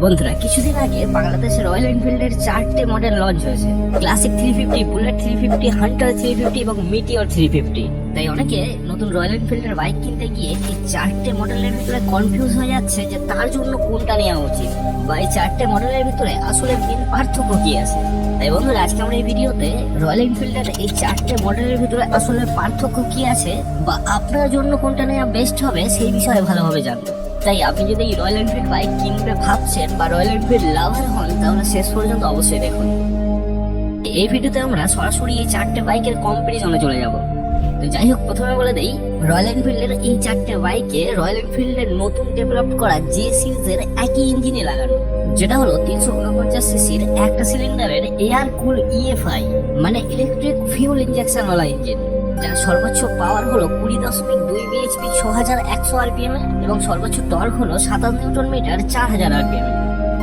বন্ধুরা, কিছুদিন আগে বাংলাদেশে রয়্যাল এনফিল্ডের 4টে মডেল লঞ্চ হয়েছে। ক্লাসিক 350, বুলেট 350, হান্টার 350 এবং মিটিওর 350। তাই অনেকে নতুন রয়্যাল এনফিল্ডের বাইক কিনতে গিয়ে এই 4টে মডেলের ভিতরে কনফিউজ হয়ে যাচ্ছে যে তার জন্য কোনটা নেওয়া উচিত, বা এই 4টে মডেলের ভিতরে আসলে মেন পার্থক্য কি আছে। তাই বন্ধুরা, আজকে আমরা এই ভিডিওতে রয়্যাল এনফিল্ডের এই 4টে মডেলের ভিতরে আসলে পার্থক্য কি আছে বা আপনার জন্য কোনটা নেওয়া বেস্ট হবে সেই বিষয়ে ভালোভাবে জানবো। তাই আপনি যদি এই রয়্যাল এনফিল্ড বাইক কিনবে ভাবছেন বা রয়্যাল এনফিল্ড লাভার হন, তাহলে শেষ পর্যন্ত অবশ্যই দেখুন। এই ভিডিওতে আমরা সরাসরি এই 4টে বাইকের কম্পারিজনে চলে যাব। তো যাই হোক, প্রথমে বলে দেই, রয়্যাল এনফিল্ডের এই 4টে বাইকে রয়্যাল এনফিল্ডের নতুন ডেভেলপ করা জে সিরিজের একই ইঞ্জিনে লাগানো, যেটা হলো 349 সিসির একটা সিলিন্ডারের এয়ার কুল ইএফআই মানে ইলেকট্রিক ফিউল ইনজেকশন ওয়ালা ইঞ্জিন, যার সর্বোচ্চ পাওয়ার হলো 20.2 বিএইচপি 6100 আরপিএম এবং সর্বোচ্চ টর্ক হলো 27 নিউটন মিটার 4000 আরপিএম।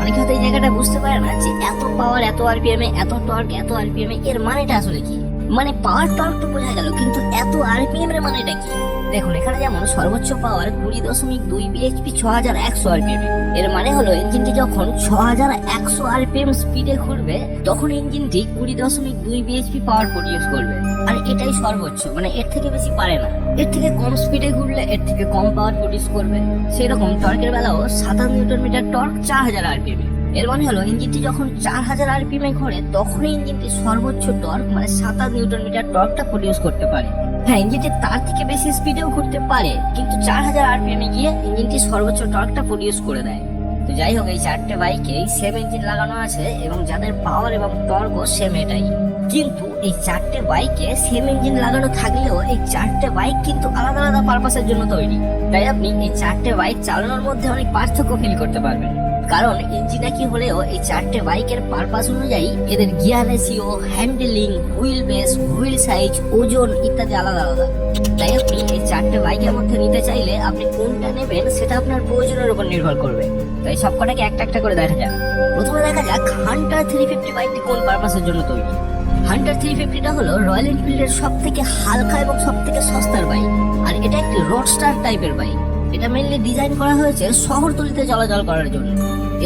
অনেকে হয়তো এই জায়গাটা বুঝতে পারে না যে এত পাওয়ার, এত আরপিএম, এত টর্ক, এত আরপিএম এর মানেটা আসলে কি। মানে পাওয়ার টর্ক তো বোঝা গেল, কিন্তু এত আরপিএম এর মানেটা কি? দেখুন, এখানে যেমন সর্বোচ্চ পাওয়ার 20.2 বিএইচপি 6100 আরপিএম, এর মানে হলো ইঞ্জিনটি যখন 6100 আরপিএম স্পিডে ঘুরবে তখন ইঞ্জিনটি 20.2 বিএইচপি পাওয়ার প্রডিউস করবে। আর এটাই সর্বোচ্চ, মানে এর থেকে বেশি পারে না। এর থেকে কম স্পিডে ঘুরলে এর থেকে কম পাওয়ার প্রডিউস করবে। সেরকম টর্কের বেলাও 27 নিউটন মিটার টর্ক 4000 আরপিএম। এর মানে হলো ইঞ্জিনটি যখন 4000 আরপিএম এ ঘোরে তখনই ইঞ্জিনটি সর্বোচ্চ টর্ক মানে 27 নিউটন মিটার টর্কটা প্রডিউস করতে পারে। হ্যাঁ, ইঞ্জিনটি তার থেকে বেশি স্পিডেও ঘুরতে পারে, কিন্তু 4000 আরপিএম এ গিয়ে ইঞ্জিনটি সর্বোচ্চ টর্কটা প্রডিউস করে দেয়। তো যাই হোক, এই 4টে বাইকে সেম ইঞ্জিন লাগানো আছে এবং যাদের পাওয়ার এবং টর্কও সেম এটাই। কিন্তু এই 4টে বাইকে সেম ইঞ্জিন লাগানো থাকলেও এই 4টে বাইক কিন্তু আলাদা আলাদা পারপাসের জন্য তৈরি। তাই আপনি এই 4টে বাইক চালানোর মধ্যে অনেক পার্থক্য ফিল করতে পারবেন, কারণ ইঞ্জিন একই হলেও এই 4টে বাইকের পারপাস অনুযায়ী এদের gear ratio, handling, wheel base, wheel size, ওজন ইত্যাদি আলাদা আলাদা। তাই আপনি এই 4টে বাইকের মধ্যে নিতে চাইলে আপনি কোনটা নেবেন সেটা আপনার প্রয়োজনের উপর নির্ভর করবে। তাই সবকটাকে একটা একটা করে দেখা যাক। প্রথমে দেখা যাক হান্টার 350 বাইকটি কোন পারপাসের জন্য তৈরি। হান্টার 350টা হলো রয়্যাল এনফিল্ডের সব থেকে হালকা এবং সব থেকে সস্তার বাইক, আর এটা একটি রোডস্টার টাইপের বাইক। এটা মেইনলি ডিজাইন করা হয়েছে শহরতলিতে চলাচল করার জন্য।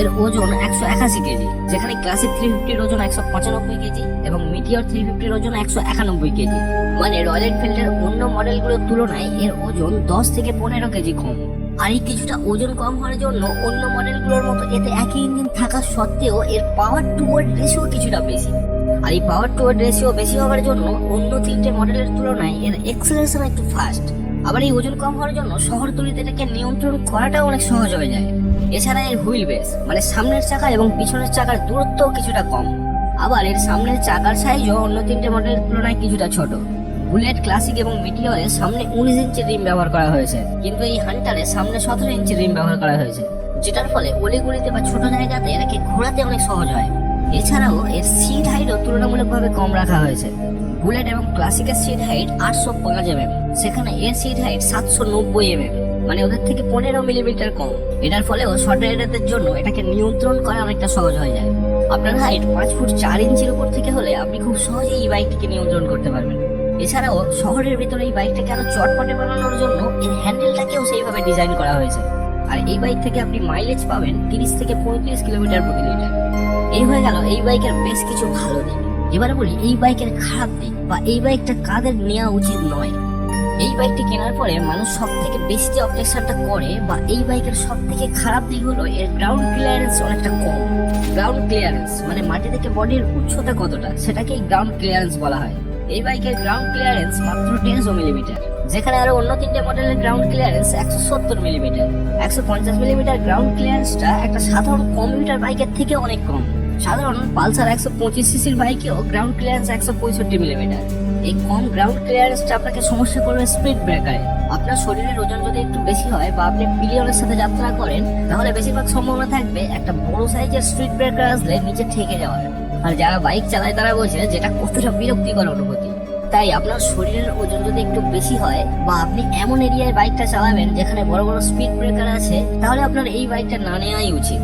এর ওজন 181 কেজি, যেখানে ক্লাসিক 350 ওজন 195 কেজি এবং মিটিওর 350 ওজন 191 কেজি। মানে রয়্যাল এনফিল্ডের অন্য মডেলগুলোর তুলনায় এর ওজন 10 থেকে 15 কেজি কম। আর এই কিছুটা ওজন কম হওয়ার জন্য অন্য মডেলগুলোর মতো এতে একই ইঞ্জিন থাকা সত্ত্বেও এর পাওয়ার টু ওয়েট রেশিও কিছুটা বেশি। আর এই পাওয়ার টু ওয়েট রেশিও বেশি হওয়ার জন্য অন্য 3টে মডেলের তুলনায় এর এক্সেলারেশন একটু ফাস্ট। আবার এই ওজন কম হওয়ার জন্য শহরতলিতে এটাকে নিয়ন্ত্রণ করাটাও অনেক সহজ হয়ে যায়। এছাড়া এর হুইল বেস মানে সামনের চাকা এবং পিছনের চাকার দূরত্বও কিছুটা কম। আবার এর সামনের চাকার সাইজও অন্য 3টে মডেলের তুলনায় কিছুটা ছোট। বুলেট, ক্লাসিক এবং মিটিওরে সামনে 19 ইঞ্চির রিম ব্যবহার করা হয়েছে, কিন্তু এই হান্টারে সামনে 17 ইঞ্চির রিম ব্যবহার করা হয়েছে, যেটার ফলে অলিগলিতে বা ছোট জায়গাতে এটাকে ঘোরাতে অনেক সহজ হয়। এছাড়াও এর সিট হাইটও তুলনামূলকভাবে কম রাখা হয়েছে। বুলেট এবং ক্লাসিকের সিট হাইট 805 mm, সেখানে এর সিট হাইট 790 mm, মানে ওদের থেকে 15 মিলিমিটার কম। এটার ফলেও শর্ট রাইডারদের জন্য এটাকে নিয়ন্ত্রণ করা অনেকটা সহজ হয়ে যায়। আপনার হাইট 5 ফুট 4 ইঞ্চির উপর থেকে হলে আপনি খুব সহজেই এই বাইকটিকে নিয়ন্ত্রণ করতে পারবেন। এছাড়াও শহরের ভিতরে এই বাইকটাকে আরো চটপটে বানানোর জন্য এর হ্যান্ডেলটাকেও সেইভাবে ডিজাইন করা হয়েছে। আর এই বাইক থেকে আপনি মাইলেজ পাবেন 30 থেকে 35 কিলোমিটার প্রতি লিটার। এই হয়ে গেল এই বাইকের বেশ কিছু ভালো দিক। এবারে বলি এই বাইকের খারাপ দিক বা এই বাইকটা কাদের নেওয়া উচিত নয়। এই বাইকটি কেনার পরে মানুষ সব থেকে বেশি যে অবজেকশনটা করে বা এই বাইকের সব থেকে খারাপ দিক হলো এর গ্রাউন্ড ক্লিয়ারেন্স অনেকটা কম। গ্রাউন্ড ক্লিয়ারেন্স মানে মাটি থেকে বডির উচ্চতা কতটা, সেটাকেই গ্রাউন্ড ক্লিয়ারেন্স বলা হয়। এই বাইকের গ্রাউন্ড ক্লিয়ারেন্স মাত্র 150 মিলিমিটার, যেখানে আরো অন্য 3টে মডেলের গ্রাউন্ড ক্লিয়ারেন্স 170 মিলিমিটার। 150 মিলিমিটার গ্রাউন্ড ক্লিয়ারেন্সটা একটা সাধারণ কমিউটার বাইকের থেকে অনেক কম। সাধারণ পালসার 125 সিসির বাইকেও গ্রাউন্ড ক্লিয়ারেন্স 165 মিলিমিটার। এই কম গ্রাউন্ড ক্লিয়ারেন্সটা আপনাকে সমস্যা করবে স্পিড ব্রেকারে। আপনার শরীরের ওজন যদি একটু বেশি হয় বা আপনি পিলিয়নের সাথে যাত্রা করেন, তাহলে বেশিরভাগ সম্ভাবনা থাকবে একটা বড় সাইজের স্পিড ব্রেকার আসলে নিচে ঠেকে যাওয়ার। আর যারা বাইক চালায় তারা বোঝে যেটা কতটা বিরক্তিকর অনুভূতি। তাই আপনার শরীরের ওজন যদি একটু বেশি হয় বা আপনি এমন এরিয়ায় বাইকটা চালাবেন যেখানে বড় বড় স্পিড ব্রেকার আছে, তাহলে আপনার এই বাইকটা না নেওয়াই উচিত।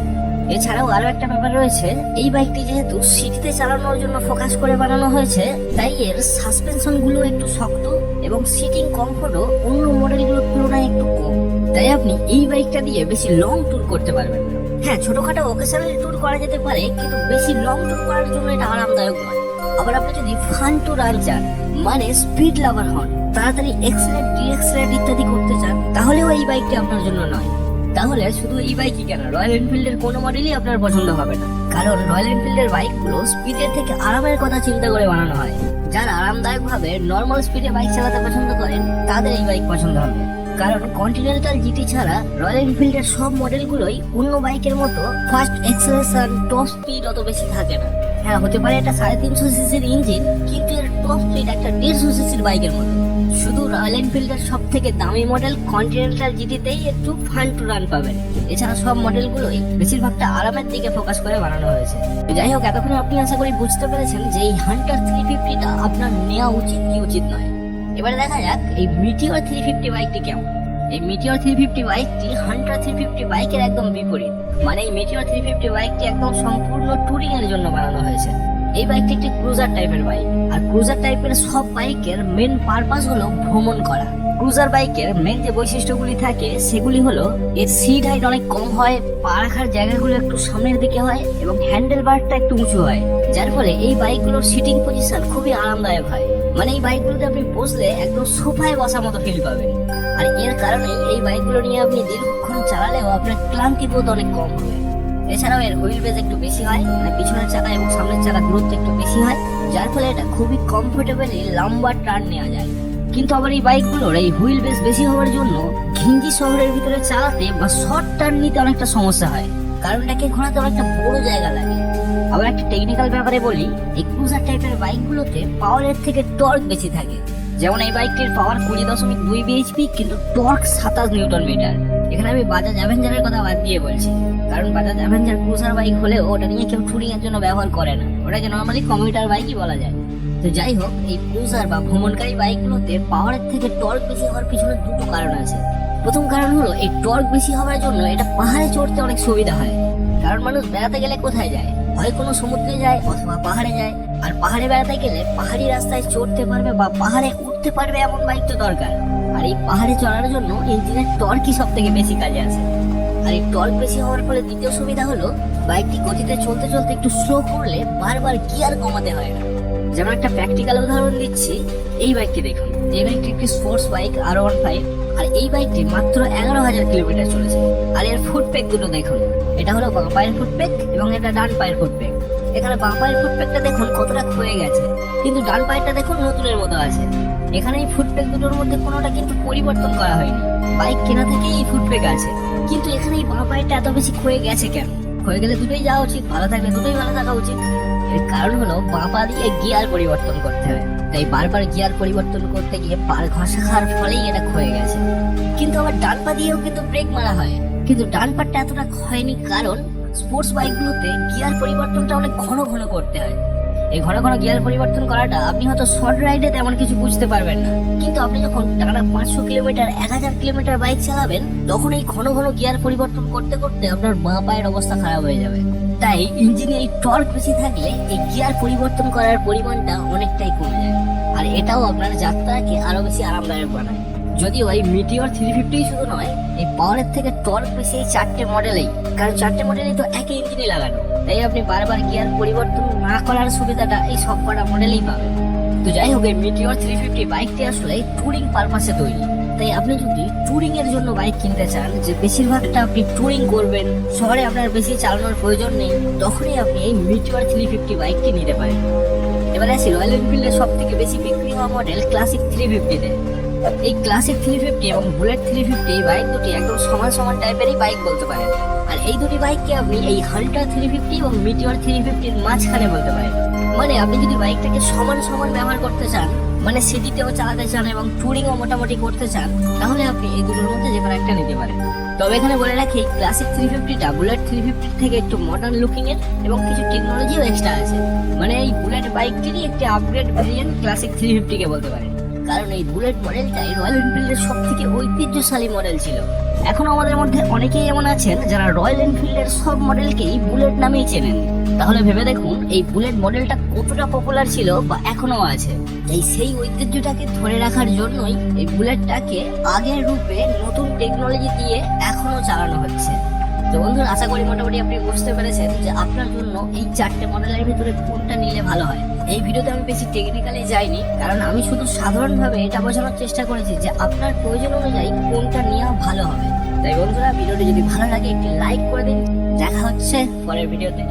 এছাড়াও আরো একটা ব্যাপার রয়েছে, এই বাইকটি যেহেতু সিটিতে চালানোর জন্য ফোকাস করে বানানো হয়েছে, তাই এর সাসপেনশন গুলো একটু শক্ত এবং সিটিং কমফোর্টও অন্য মডেলগুলোর তুলনায় একটু কম। তাই আপনি এই বাইকটা দিয়ে বেশি লং ট্যুর করতে পারবেন। হ্যাঁ, ছোটখাটো ওকেশনাল ট্যুর করা যেতে পারে, কিন্তু বেশি লং ট্যুর করার জন্য এটা আরামদায়ক নয়। আবার আপনি যদি ফান টু রান চান, মানে স্পিড লাভার হন, তাড়াতাড়ি এক্সেলেট ডিএক্সেলেট ইত্যাদি করতে চান, তাহলেও এই বাইকটি আপনার জন্য নয়। তাহলে শুধু এই বাইকই কেন, রয়্যাল এনফিল্ডের কোনো মডেলই আপনার পছন্দ হবে না। কারণ রয়্যাল এনফিল্ডের বাইকগুলো স্পিডের থেকে আরামের কথা চিন্তা করে বানানো হয়। যারা আরামদায়ক ভাবে নর্মাল স্পিডে বাইক চালাতে পছন্দ করেন, তাদের এই বাইক পছন্দ হবে। কারণ কন্টিনেন্টাল জিটি ছাড়া রয়্যাল এনফিল্ডের সব মডেলগুলোই অন্য বাইকের মতো ফাস্ট এক্সেলেশন, টপ স্পিড অত বেশি থাকে না। হ্যাঁ, হতে পারে এটা 350 সিসির ইঞ্জিন, কিন্তু এর টপ স্পিড একটা 150 সিসির বাইকের মতো। শুধু রয়্যাল এনফিল্ডের সব থেকে দামি মডেল কন্টিনেন্টাল জিটিতেই একটু ফান টু রান পাবেন। এছাড়া সব মডেলগুলোই বেশিরভাগটা আরামের দিকে ফোকাস করে বানানো হয়েছে। যাই হোক, এতক্ষণ আপনি আশা করি বুঝতে পেরেছেন যে এই হান্টার 350টা আপনার নেওয়া উচিত কি উচিত নয়। এবারে দেখা যাক এই মিটিওর 350 বাইকটি কেমন। এই মিটিওর 350 বাইকটি হান্টার 350 বাইকের একদম বিপরীত। মানে এই মিটিওর 350 বাইকটি একদম সম্পূর্ণ টুরিং এর জন্য বানানো হয়েছে। এই বাইকটি একটি ক্রুজার টাইপের বাইক, আর ক্রুজার টাইপের সব বাইকের মেন পারপাস হলো ভ্রমণ করা। ক্রুজার বাইকের মেন যে বৈশিষ্ট্যগুলি থাকে সেগুলি হলো এর সিট হাইট অনেক কম হয়, পা রাখার জায়গাগুলো একটু সামনের দিকে হয় এবং হ্যান্ডেল বারটা একটু উঁচু হয়, যার ফলে এই বাইকগুলোর সিটিং পজিশন খুবই আরামদায়ক হয়। মানে এই বাইকগুলোতে আপনি বসলে একদম সোফায় বসার মতো ফিল পাবেন। আর এর কারণে এই বাইকগুলো নিয়ে আপনি দীর্ঘক্ষণ চালালেও আপনার ক্লান্তি বোধ অনেক কম হবে। এছাড়াও এর হুইল বেজ একটু বেশি হয়, মানে পিছনের চাকা এবং সামনের চাকা দূরত্ব একটু বেশি হয়, যার ফলে এটা খুবই কমফোর্টেবলি লম্বা টার্ন নেওয়া যায়। কিন্তু আবার এই বাইকগুলোর এই হুইল বেজ বেশি হওয়ার জন্য ঘিঞ্জি শহরের ভিতরে চালাতে বা শর্ট টার্ন নিতে অনেকটা সমস্যা হয়, কারণ এটাকে ঘোরাতে অনেকটা বড় জায়গা লাগে। আবার একটা টেকনিক্যাল ব্যাপারে বলি, এই ক্রুজার টাইপের বাইকগুলোতে পাওয়ারের থেকে টর্ক বেশি থাকে। যেমন এই বাইকটির পাওয়ার 20.2 বিএইচপি, কিন্তু টর্ক 27 নিউটন মিটার। এখানে আমি বাজাজ অ্যাভেঞ্জারের কথা বাদ দিয়ে বলছি, কারণ বাজাজ অ্যাভেঞ্জার ক্রুজার বাইক হলেও ওটা নিয়ে কেউ টুরিং এর জন্য ব্যবহার করে না, ওটাকে নর্মালি কমিউটার বাইকই বলা যায়। তো যাই হোক, এই ক্রুজার বা ভ্রমণকারী বাইকগুলোতে পাওয়ারের থেকে টর্ক বেশি হওয়ার পিছনে দুটো কারণ আছে। প্রথম কারণ হলো এই টর্ক বেশি হওয়ার জন্য এটা পাহাড়ে চড়তে অনেক সুবিধা হয়। কারণ মানুষ বেড়াতে গেলে কোথায় যায়, হয় কোনো সমুদ্রে যায় অথবা পাহাড়ে যায়। আর পাহাড়ে বেড়াতে গেলে পাহাড়ি রাস্তায় চড়তে পারবে বা পাহাড়ে উঠতে পারবে এমন বাইক তো দরকার। আর এই পাহাড়ে চড়ার জন্য ইঞ্জিনের টর্কই সব থেকে বেশি কাজে আসে। আর এই টর্ক বেশি হওয়ার ফলে দ্বিতীয় সুবিধা হলো বাইকটি গতিতে চলতে চলতে একটু স্লো করলে বারবার গিয়ার কমাতে হয় না। যেমন একটা প্র্যাকটিক্যাল উদাহরণ দিচ্ছি, এই বাইকটি দেখুন। এই বাইকটি একটি স্পোর্টস বাইক R15, আর এই বাইকটি মাত্র 11,000 কিলোমিটার চলেছে। আর এর ফুট পেক দুটো দেখুন, এটা হলো বাঁ পায়ের ফুট পেক এবং এটা ডান পায়ের ফুট পেক। এখানে বাঁ পায়ের ফুট পেকটা দেখুন কতটা ক্ষয়ে গেছে, কিন্তু ডান পায়েরটা দেখুন নতুনের মতো আছে। এখানে এই ফুট পেক দুটোর মধ্যে কোনোটা কিন্তু পরিবর্তন করা হয়নি, বাইক কেনা থেকেই এই ফুট পেক আছে। কিন্তু এখানে এই বাঁ পায়েরটা এত বেশি ক্ষয়ে গেছে কেন? ক্ষয়ে গেলে দুটোই যাওয়া উচিত, ভালো থাকলে দুটোই ভালো থাকা উচিত। এর কারণ হলো বাঁ পা দিয়ে গিয়ার পরিবর্তন করতে হয়, তাই বারবার গিয়ার পরিবর্তন করতে গিয়ে পার ঘষা খাওয়ার ফলেই এটা ক্ষয়ে গেছে। কিন্তু আবার ডান পা দিয়েও কিন্তু ব্রেক মারা হয়, কিন্তু ডান পাটা এতটা ক্ষয়নি, কারণ স্পোর্টস বাইকগুলোতে গিয়ার পরিবর্তনটা অনেক ঘন ঘন করতে হয়। এই ঘন ঘন গিয়ার পরিবর্তন করাটা আপনি হয়তো শর্ট রাইডে তেমন কিছু বুঝতে পারবেন না, কিন্তু আপনি যখন টানা 500 কিলোমিটার 1000 কিলোমিটার বাইক চালাবেন, তখন এই ঘন ঘন গিয়ার পরিবর্তন করতে করতে আপনার বাঁ পায়ের অবস্থা খারাপ হয়ে যাবে। তাই ইঞ্জিনে এই টর্ক বেশি থাকলে এই গিয়ার পরিবর্তন করার পরিমাণটা অনেকটাই কমে যায়, আর এটাও আপনার যাত্রাকে আরো বেশি আরামদায়ক বানায়। যদিও এই মিটিওর 350 শুধু নয়, এই পাওয়ারের থেকে টর্ক বেশি এই 4টে মডেলেই, কারণ 4টে মডেলেই তো একই ইঞ্জিনে লাগানো, তাই আপনি বারবার গিয়ার পরিবর্তন না করার সুবিধাটা এই সব কটা মডেলেই পাবেন। তো যাই হোক, এই মিটিওর 350 বাইকটি আসলে টুরিং পারপাসে তৈরি। তাই আপনি যদি টুরিং এর জন্য বাইক কিনতে চান, যে বেশিরভাগটা আপনি টুরিং করবেন, শহরে আপনার বেশি চালানোর প্রয়োজন নেই, তখনই আপনি এই মিটিওর 350 বাইকটি নিতে পারেন। এবারে আসি রয়্যাল এনফিল্ডের সব থেকে বেশি বিক্রি হওয়া মডেল ক্লাসিক 350-তে। এই ক্লাসিক 350 এবং বুলেট 350 এই বাইক দুটি একদম সমান সমান টাইপেরই বাইক বলতে পারেন। আর এই দুটি বাইককে আপনি এই হান্টার 350 এবং মিটিওর 350-র মাঝখানে বলতে পারেন। মানে আপনি যদি বাইকটাকে সমান সমান ব্যবহার করতে চান, মানে সিটিতেও চালাতে চান এবং টুরিংও মোটামুটি করতে চান, তাহলে আপনি এই দুটোর মধ্যে যে কোনো একটা নিতে পারেন। তবে এখানে বলে রাখি, ক্লাসিক 350টা বুলেট 350 থেকে একটু মডার্ন লুকিং এর এবং কিছু টেকনোলজিও এক্সট্রা আছে। মানে এই বুলেট বাইকটিরই একটি আপগ্রেড ভেরিয়েন্ট ক্লাসিক 350 কে বলতে পারেন, কারণ এই বুলেট মডেলটাই রয়্যাল এনফিল্ডের সব থেকে ঐতিহ্যশালী মডেল ছিল। এখন আমাদের মধ্যে অনেকেই এমন আছেন যারা রয়্যাল এনফিল্ডের সব মডেলকেই বুলেট নামেই চেনেন। তাহলে ভেবে দেখুন এই বুলেট মডেলটা কতটা পপুলার ছিল বা এখনো আছে। তাই সেই ঐতিহ্যটাকে ধরে রাখার জন্যই এই বুলেটটাকে আগের রূপে নতুন টেকনোলজি দিয়ে এখনো চালানো হচ্ছে। তো বন্ধুরা, আশা করি মোটামুটি আপনি বুঝতে পেরেছেন যে আপনার জন্য এই 4টে মডেলের ভিতরে কোনটা নিলে ভালো হয়। এই ভিডিওতে আমি বেশি টেকনিক্যালি যাইনি, কারণ আমি শুধু সাধারণভাবে এটা বোঝানোর চেষ্টা করেছি যে আপনার প্রয়োজন অনুযায়ী কোনটা নেওয়া ভালো হবে। তাই বন্ধুরা, ভিডিওটি যদি ভালো লাগে একটি লাইক করে দিন। দেখা হচ্ছে পরের ভিডিওতে।